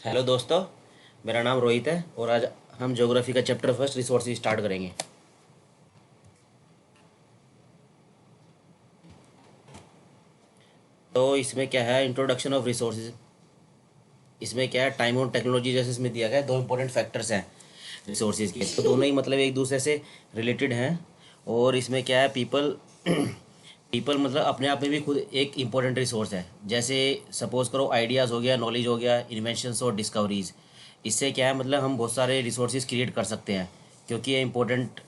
Hello दोस्तों, मेरा नाम रोहित है और आज हम ज्योग्राफी का चैप्टर फर्स्ट रिसोर्सेज स्टार्ट करेंगे। तो इसमें क्या है, इंट्रोडक्शन ऑफ रिसोर्सेज। इसमें क्या है, टाइम और टेक्नोलॉजी जैसे इसमें दिया गया है, दो इंपॉर्टेंट फैक्टर्स हैं रिसोर्सेज के। तो दोनों ही मतलब एक दूसरे से रिलेटेड हैं। और इसमें क्या है, पीपल पीपल मतलब अपने आप में भी खुद एक इम्पोर्टेंट रिसोर्स है। जैसे सपोज करो आइडियाज़ हो गया, नॉलेज हो गया, इन्वेंशंस और डिस्कवरीज। इससे क्या है, मतलब हम बहुत सारे रिसोर्सेज क्रिएट कर सकते हैं, क्योंकि ये इंपॉर्टेंट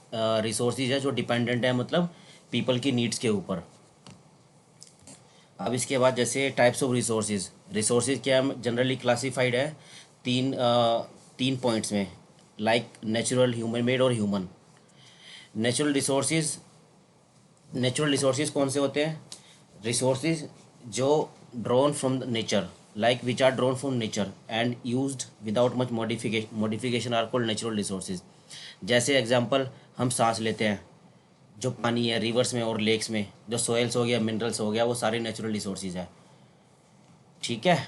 रिसोर्सेज है जो डिपेंडेंट है मतलब पीपल की नीड्स के ऊपर। अब इसके बाद जैसे टाइप्स ऑफ रिसोर्सेज। रिसोर्सेज क्या जनरली क्लासिफाइड है तीन पॉइंट्स में, लाइक नेचुरल, ह्यूमन मेड और human. Natural resources natural resources कौन से होते हैं? रिसोर्सेज जो drawn from nature, like which are drawn from nature and used without much modification are called natural resources. जैसे एग्जांपल, हम सांस लेते हैं, जो पानी है रिवर्स में और लेक्स में, जो सोयल्स हो गया, मिनरल्स हो गया, वो सारे नेचुरल रिसोर्सेज है। ठीक है।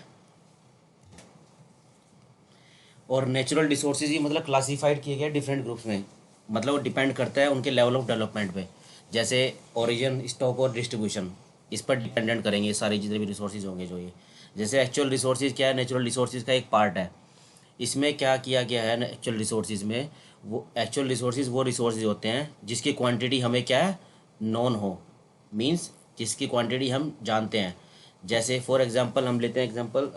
और नेचुरल रिसोर्सेज ही मतलब क्लासिफाइड किए गए डिफरेंट ग्रुप्स में, मतलब वो डिपेंड करता है उनके लेवल ऑफ डेवलपमेंट पे। जैसे ओरिजिन, स्टॉक और डिस्ट्रीब्यूशन, इस पर डिपेंडेंट करेंगे ये सारे जितने भी रिसोर्सेज होंगे जो ये। जैसे एक्चुअल रिसोर्सेज क्या है, नेचुरल रिसोर्सेज का एक पार्ट है। इसमें क्या किया गया है एक्चुअल रिसोर्सेज में, वो एक्चुअल रिसोर्सेज वो रिसोर्सेज होते हैं जिसकी क्वांटिटी हमें क्या है, नॉन हो, मींस जिसकी क्वांटिटी हम जानते हैं। जैसे फॉर एग्जांपल हम लेते हैं एग्जांपल,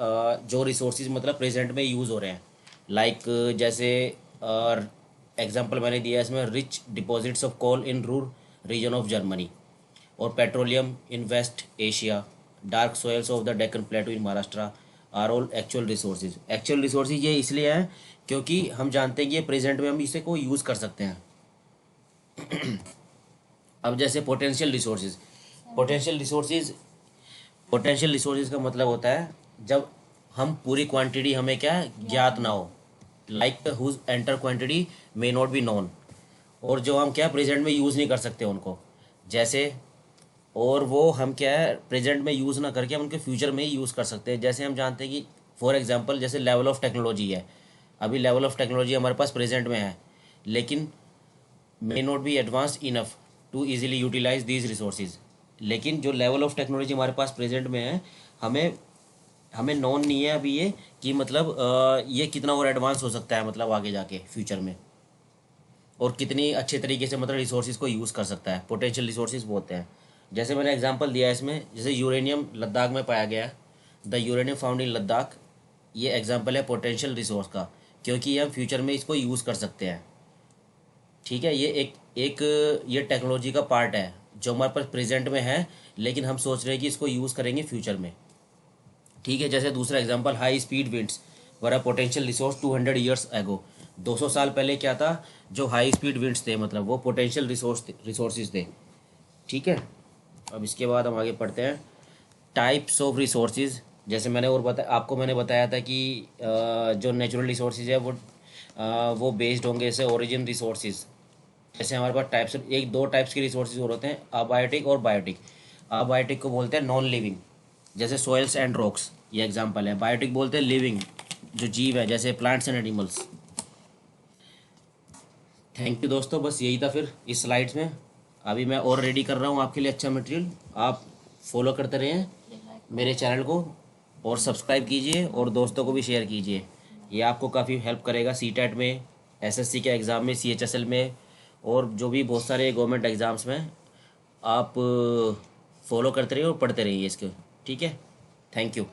जो रिसोर्सेज मतलब प्रेजेंट में यूज़ हो रहे हैं, लाइक जैसे एग्जांपल मैंने दिया है इसमें, rich deposits of coal in Ruhr region of Germany, और petroleum in west Asia, dark soils of the Deccan plateau in Maharashtra, are all actual resources. Actual resources ये इसलिए हैं क्योंकि हम जानते हैं कि ये प्रेजेंट में हम इसे को यूज़ कर सकते हैं। अब जैसे potential resources. Potential resources potential resources का मतलब होता है जब हम पूरी क्वांटिटी हमें क्या है, ज्ञात ना हो, like whose entire quantity may not be known, और जो हम क्या प्रेजेंट में यूज़ नहीं कर सकते उनको। जैसे, और वो हम क्या है प्रेजेंट में यूज़ ना करके हम उनके फ्यूचर में ही यूज़ कर सकते हैं। जैसे हम जानते हैं कि फॉर एग्जांपल जैसे लेवल ऑफ टेक्नोलॉजी है, अभी लेवल ऑफ टेक्नोलॉजी हमारे पास प्रेजेंट में है, लेकिन may not be advanced enough to easily utilise these resources. लेकिन जो लेवल ऑफ टेक्नोलॉजी हमारे पास प्रेजेंट में है, हमें हमें नॉन नहीं है अभी ये, कि मतलब ये कितना और एडवांस हो सकता है मतलब आगे जाके फ्यूचर में, और कितनी अच्छे तरीके से मतलब रिसोर्सेज को यूज़ कर सकता है। पोटेंशियल रिसोर्सेज वो होते हैं। जैसे मैंने एग्जांपल दिया है इसमें, जैसे यूरेनियम लद्दाख में पाया गया है, the uranium found in Ladakh, ये एग्जांपल है पोटेंशियल रिसोर्स का, क्योंकि हम फ्यूचर में इसको यूज़ कर सकते हैं। ठीक है, ये एक एक ये टेक्नोलॉजी का पार्ट है जो हमारे पास प्रेजेंट में है, लेकिन हम सोच रहे हैं कि इसको यूज़ करेंगे फ्यूचर में। ठीक है। जैसे दूसरा example, high speed winds were a potential resource 200 years ago. 200 साल पहले क्या था, जो हाई स्पीड विंड्स थे मतलब वो पोटेंशियल रिसोर्सेज थे। ठीक है। अब इसके बाद हम आगे पढ़ते हैं टाइप्स ऑफ रिसोर्सेज। जैसे मैंने और आपको मैंने बताया था कि जो नेचुरल रिसोर्सेज है वो बेस्ड होंगे जैसे ओरिजिन रिसोर्सेज। जैसे हमारे पास टाइप्स, एक दो टाइप्स के रिसोर्सेज और होते हैं, अबायोटिक और बायोटिक। अबायोटिक को बोलते हैं नॉन लिविंग, जैसे सॉइल्स एंड रॉक्स, ये एग्जांपल है। बायोटिक बोलते हैं लिविंग, जो जीव है, जैसे plants and animals. Thank you दोस्तों, बस यही था फिर इस स्लाइड्स में। अभी मैं और रेडी कर रहा हूँ आपके लिए अच्छा मटेरियल। आप फॉलो करते रहें मेरे चैनल को, और सब्सक्राइब कीजिए और दोस्तों को भी शेयर कीजिए। ये आपको काफ़ी हेल्प करेगा सीटेट में, एसएससी के एग्ज़ाम में, सीएचएसएल में, और जो भी बहुत सारे गवर्नमेंट एग्ज़ाम्स में। आप फॉलो करते रहिए और पढ़ते रहिए इसके। ठीक है। Thank you.